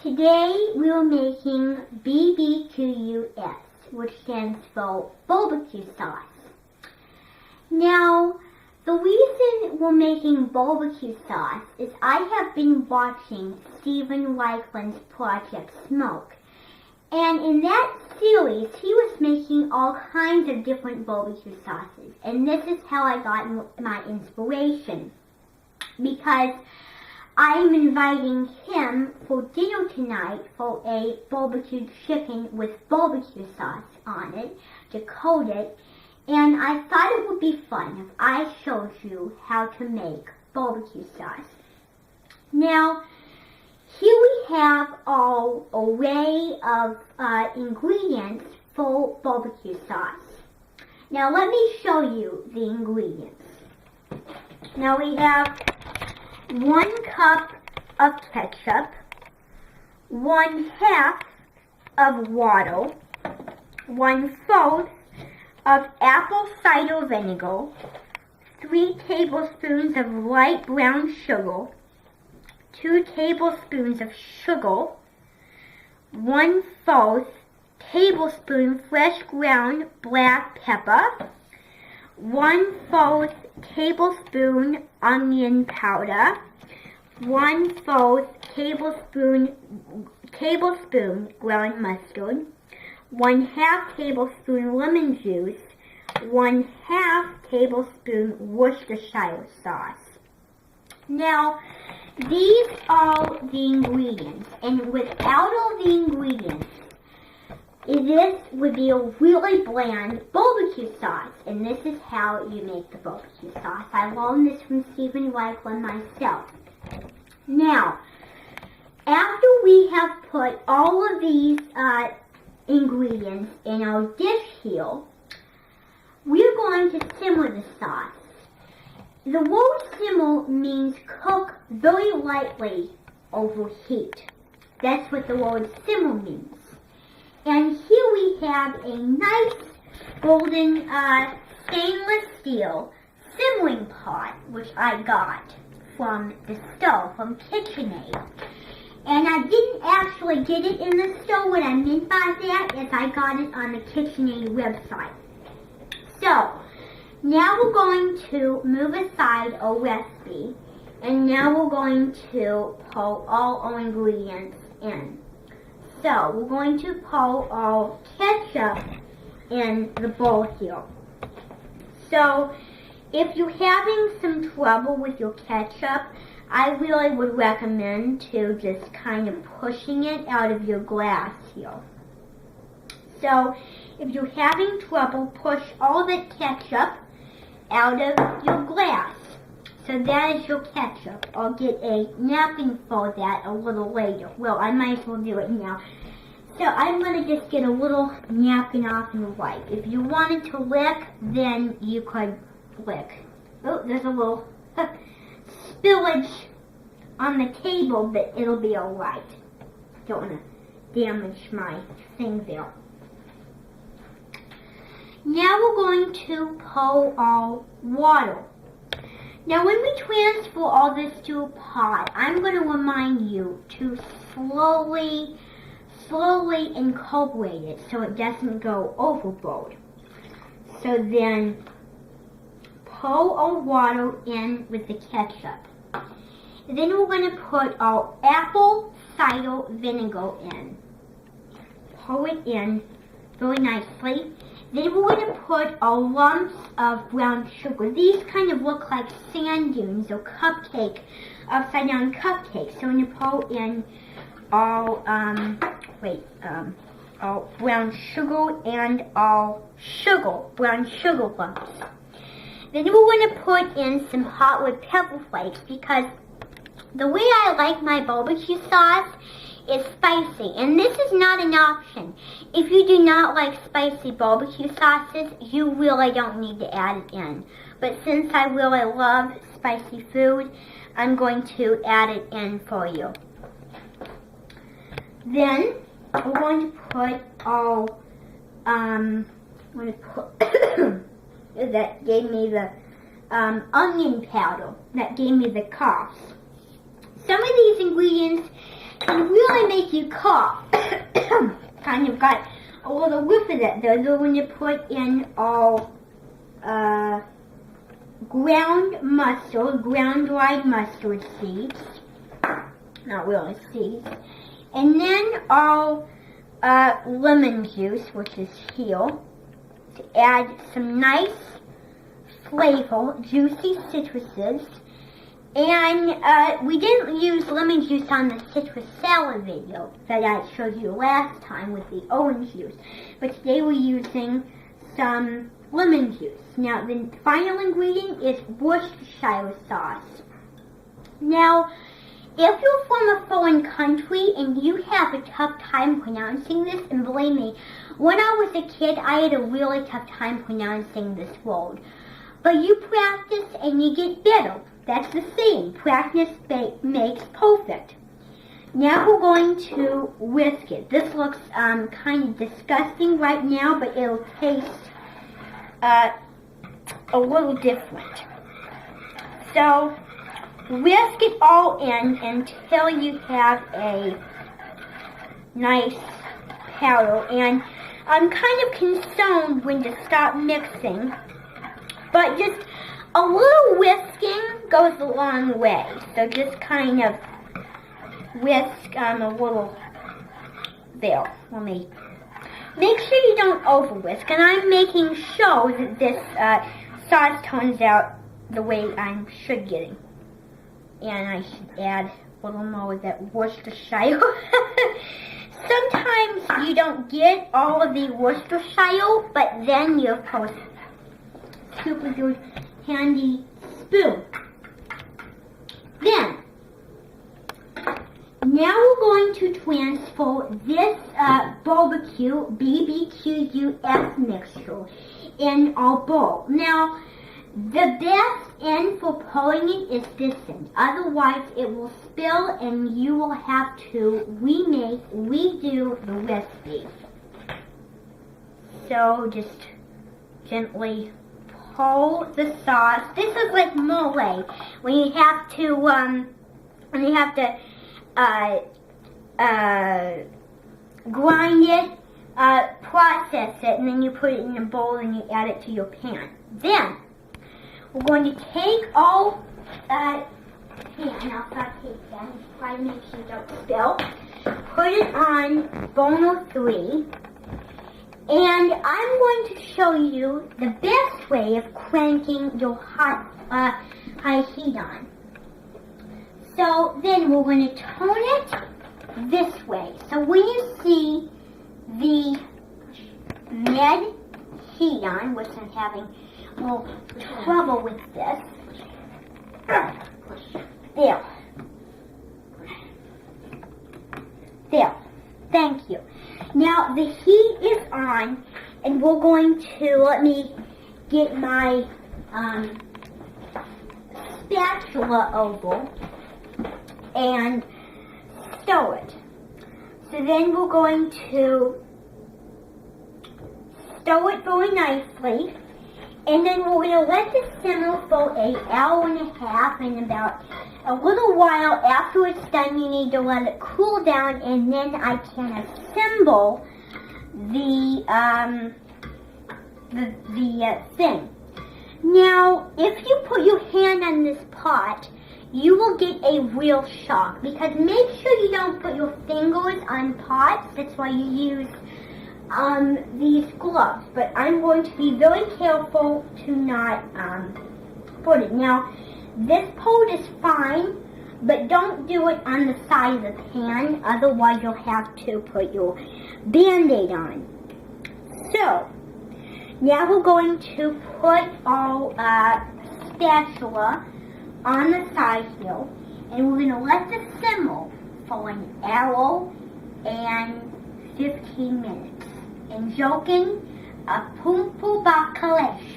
Today we're making BBQUS, which stands for barbecue sauce. Now, the reason we're making barbecue sauce is I have been watching Steven Raichlen's Project Smoke. And in that series, he was making all kinds of different barbecue sauces. And this is how I got my inspiration. Because I'm inviting him for dinner tonight for a barbecue chicken with barbecue sauce on it to coat it. And I thought it would be fun if I showed you how to make barbecue sauce. Now, here we have our array of ingredients for barbecue sauce. Now let me show you the ingredients. Now we have 1 cup of ketchup, 1/2 of water, 1/4 of apple cider vinegar, 3 tablespoons of light brown sugar, 2 tablespoons of sugar, 1/4 tablespoon fresh ground black pepper, 1/4 tablespoon onion powder, 1/4 tablespoon ground mustard, 1/2 tablespoon lemon juice, 1/2 tablespoon Worcestershire sauce. Now, these are the ingredients, and without all the ingredients, this would be a really bland barbecue sauce, and this is how you make the barbecue sauce. I learned this from Steven Raichlen myself. Now, after we have put all of these ingredients in our dish here, we're going to simmer the sauce. The word simmer means cook very lightly over heat. That's what the word simmer means. And here we have a nice golden stainless steel simmering pot, which I got from the stove, from KitchenAid. And I didn't actually get it in the store. What I meant by that is I got it on the KitchenAid website. So, now we're going to move aside our recipe, and now we're going to pour all our ingredients in. So, we're going to pour our ketchup in the bowl here. So, if you're having some trouble with your ketchup, I really would recommend to just kind of pushing it out of your glass here. So, if you're having trouble, push all the ketchup out of your glass. So that is your ketchup. I'll get a napkin for that a little later. Well, I might as well do it now. So I'm going to just get a little napkin off and wipe. If you wanted to lick, then you could lick. Oh, there's a little spillage on the table, but it'll be alright. Don't want to damage my thing there. Now we're going to pour our water. Now when we transfer all this to a pot, I'm going to remind you to slowly incorporate it so it doesn't go overboard. So then pour our water in with the ketchup. Then we're going to put our apple cider vinegar in. Pour it in very nicely. Then we're going to put our lumps of brown sugar. These kind of look like sand dunes or upside down cupcakes. So we're going to pour in our, our brown sugar and our brown sugar lumps. Then we're going to put in some hot red pepper flakes because the way I like my barbecue sauce is spicy, and this is not an option. If you do not like spicy barbecue sauces, you really don't need to add it in. But since I really love spicy food, I'm going to add it in for you. Then we're going to put our that gave me the onion powder that gave me the coughs. Some of these ingredients can really gonna make you cough. Kind of got a little whiff of it. Those are when you put in all ground mustard, ground dried mustard seeds. Not really seeds. And then all lemon juice, which is here, to add some nice flavor, juicy citruses. And we didn't use lemon juice on the citrus salad video that I showed you last time with the orange juice. But today we're using some lemon juice. Now the final ingredient is Worcestershire sauce. Now, if you're from a foreign country and you have a tough time pronouncing this, and believe me, when I was a kid, I had a really tough time pronouncing this word. But you practice and you get better. That's the saying. Practice makes perfect. Now we're going to whisk it. This looks kind of disgusting right now, but it'll taste a little different. So whisk it all in until you have a nice powder. And I'm kind of concerned when to stop mixing, but just a little whisking goes a long way. So just kind of whisk a little there. Let me make sure you don't over whisk. And I'm making sure that this sauce turns out the way I should get it. And I should add a little more of that Worcestershire. Sometimes you don't get all of the Worcestershire, but then you, of course, super good handy spoon. Then, now we're going to transfer this barbecue BBQUS mixture in our bowl. Now, the best end for pouring it is this end. Otherwise, it will spill and you will have to redo the recipe. So, just gently pour the sauce. This is like mole, when you have to grind it, process it, and then you put it in a bowl and you add it to your pan. Then we're going to take all pan, I'll saute that, try to make sure you don't spill. Put it on burner 3. And I'm going to show you the best way of cranking your high heat on. So then we're going to turn it this way. So when you see the med heat on, which I'm having a little trouble with this. There. There. Thank you. Now the heat is on, and we're going to, let me get my spatula over and stir it. So then we're going to stir it very nicely, and then we're going to let this simmer for an hour and a half, and about a little while after it's done, you need to let it cool down, and then I can assemble the thing. Now, if you put your hand on this pot, you will get a real shock, because make sure you don't put your fingers on pots. That's why you use these gloves. But I'm going to be very careful to not put it. Now, this part is fine, but don't do it on the side of the pan, otherwise you'll have to put your Band-Aid on. So, now we're going to put our spatula on the side here, and we're going to let this simmer for an hour and 15 minutes. And joking, a pumpu bakalesh.